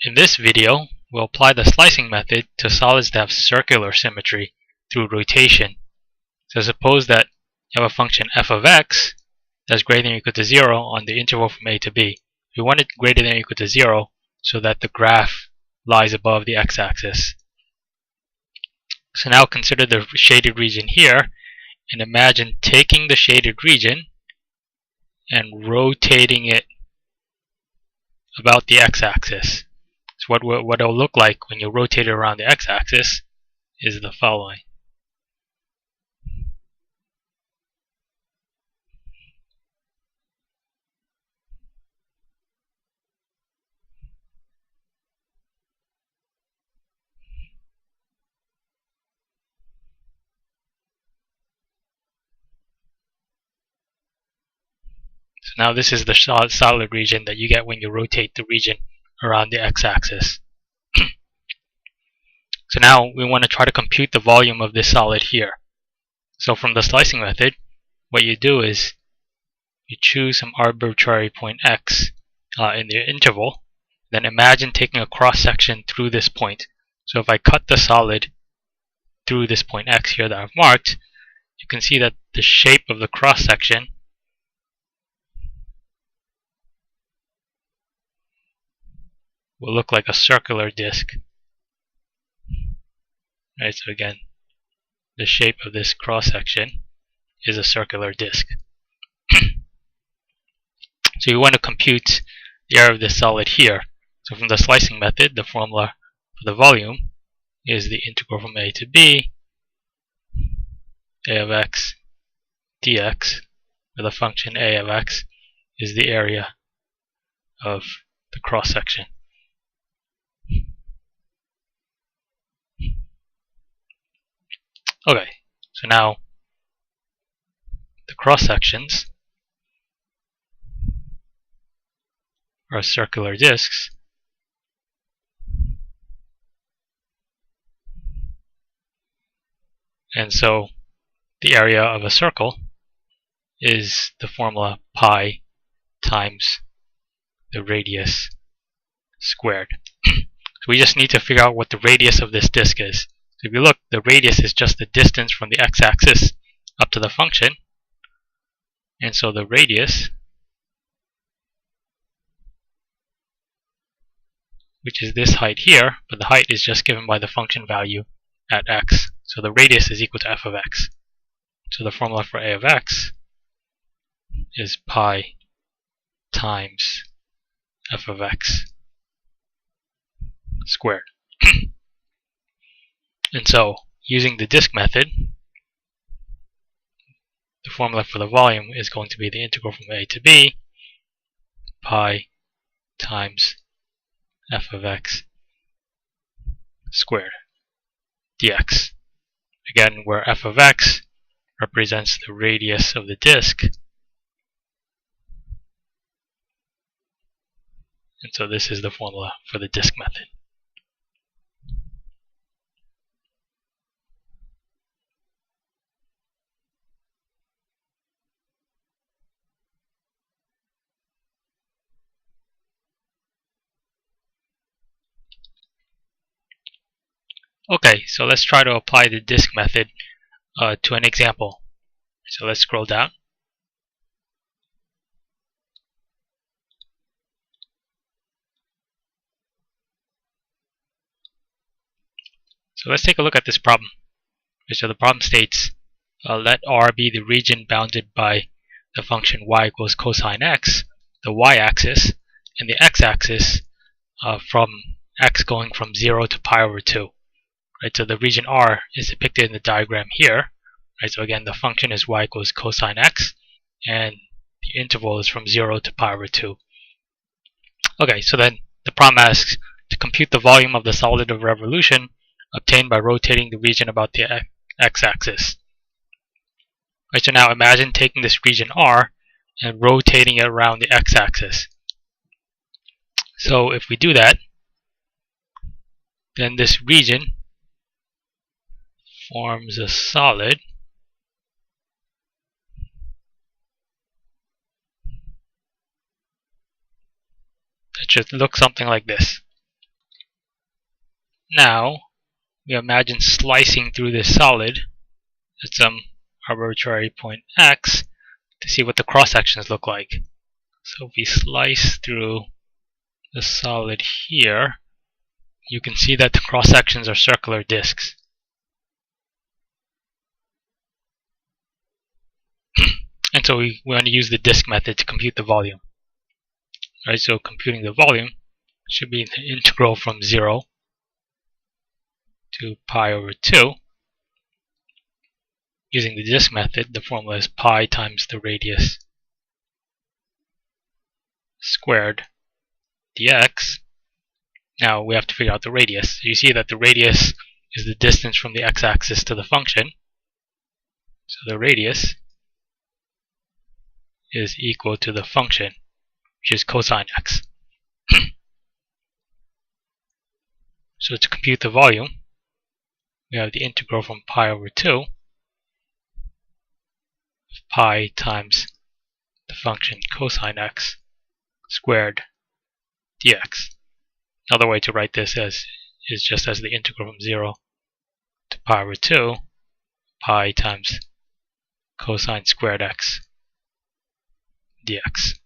In this video, we'll apply the slicing method to solids that have circular symmetry through rotation. So suppose that you have a function f of x that's greater than or equal to 0 on the interval from a to b. We want it greater than or equal to 0 so that the graph lies above the x-axis. So now consider the shaded region here, and imagine taking the shaded region and rotating it about the x-axis. So what it'll look like when you rotate it around the x-axis is the following. So now this is the solid region that you get when you rotate the region around the x-axis. So now we want to try to compute the volume of this solid here. So from the slicing method, what you do is you choose some arbitrary point x in the interval, then imagine taking a cross-section through this point. So if I cut the solid through this point x here that I've marked, you can see that the shape of the cross-section will look like a circular disc. Right, so again, the shape of this cross-section is a circular disc. So you want to compute the area of this solid here. So from the slicing method, the formula for the volume is the integral from a to b, a of x dx, where the function a of x is the area of the cross-section. Okay, so now the cross-sections are circular discs, and so the area of a circle is the formula pi times the radius squared. So we just need to figure out what the radius of this disk is. So if you look, the radius is just the distance from the x-axis up to the function, and so the radius, which is this height here, but the height is just given by the function value at x. So the radius is equal to f of x. So the formula for a of x is pi times f of x squared. And so, using the disk method, the formula for the volume is going to be the integral from a to b, pi times f of x squared dx. Again, where f of x represents the radius of the disk, and so this is the formula for the disk method. Okay, so let's try to apply the disk method to an example. So let's scroll down. So let's take a look at this problem. So the problem states, let R be the region bounded by the function y equals cosine x, the y-axis, and the x-axis from x going from 0 to pi over 2. Right, so the region R is depicted in the diagram here. Right, so again, the function is y equals cosine x, and the interval is from 0 to pi over 2. Okay, so then the problem asks to compute the volume of the solid of revolution obtained by rotating the region about the x-axis. Right, so now imagine taking this region R and rotating it around the x-axis. So if we do that, then this region forms a solid that should look something like this. Now, we imagine slicing through this solid at some arbitrary point x to see what the cross sections look like. So if we slice through the solid here, you can see that the cross sections are circular disks. And so we want to use the disk method to compute the volume. Right, so computing the volume should be the integral from 0 to pi over 2. Using the disk method, the formula is pi times the radius squared dx. Now we have to figure out the radius. You see that the radius is the distance from the x-axis to the function. So the radius is equal to the function, which is cosine x. So to compute the volume, we have the integral from pi over 2 of pi times the function cosine x squared dx. Another way to write this is just as the integral from 0 to pi over 2 pi times cosine squared x dx.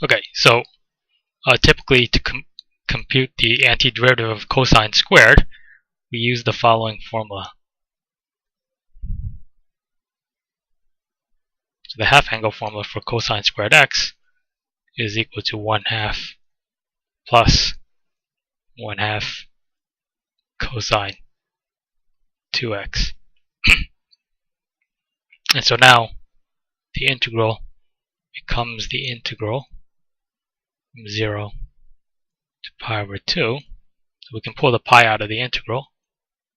Okay, so typically to compute the antiderivative of cosine squared, we use the following formula. So the half angle formula for cosine squared x is equal to 1/2 plus 1/2 cosine 2x. And so now the integral becomes the integral from 0 to pi over 2. So we can pull the pi out of the integral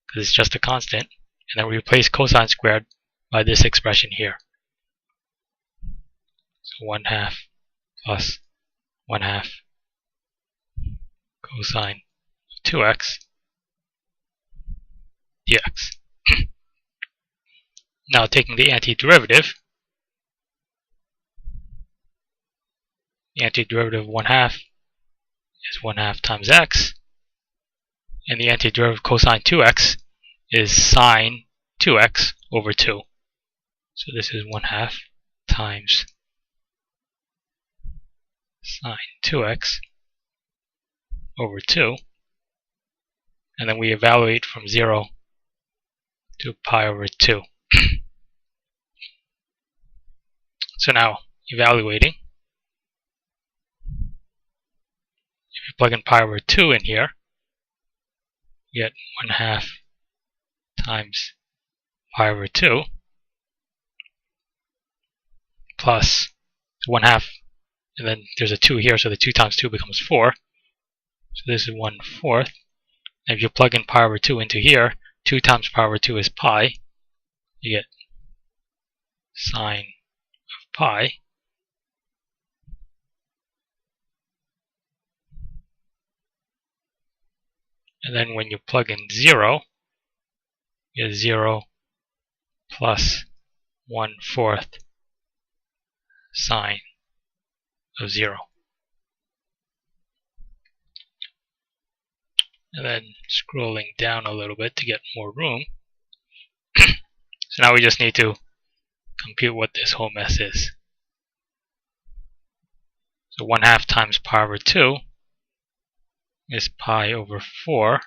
because it's just a constant, and then we replace cosine squared by this expression here. So 1/2 plus 1/2 cosine of 2x dx. Now taking the antiderivative, the antiderivative of 1/2 is 1/2 times x, and the antiderivative of cosine 2x is sine 2x over 2. So this is 1/2 times sine 2x over 2, and then we evaluate from 0 to pi over 2. So now, evaluating, if you plug in pi over 2 in here, you get 1/2 times pi over 2 plus 1/2, and then there's a 2 here, so the 2 times 2 becomes 4. So this is 1/4. And if you plug in pi over 2 into here, 2 times pi over 2 is pi. You get sine of pi. And then when you plug in 0, you get 0 plus 1/4 sine of 0. And then scrolling down a little bit to get more room. So now we just need to compute what this whole mess is. So 1/2 times pi over 2 is pi over 4.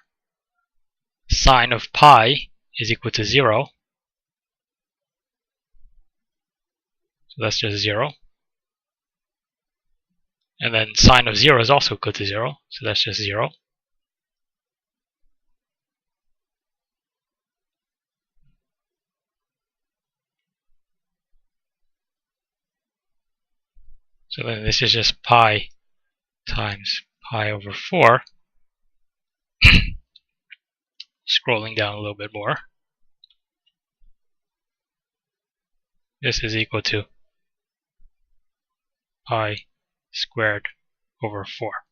Sine of pi is equal to 0. So that's just 0. And then sine of 0 is also equal to 0. So that's just 0. So then this is just pi times pi over 4. Scrolling down a little bit more. This is equal to pi squared over 4.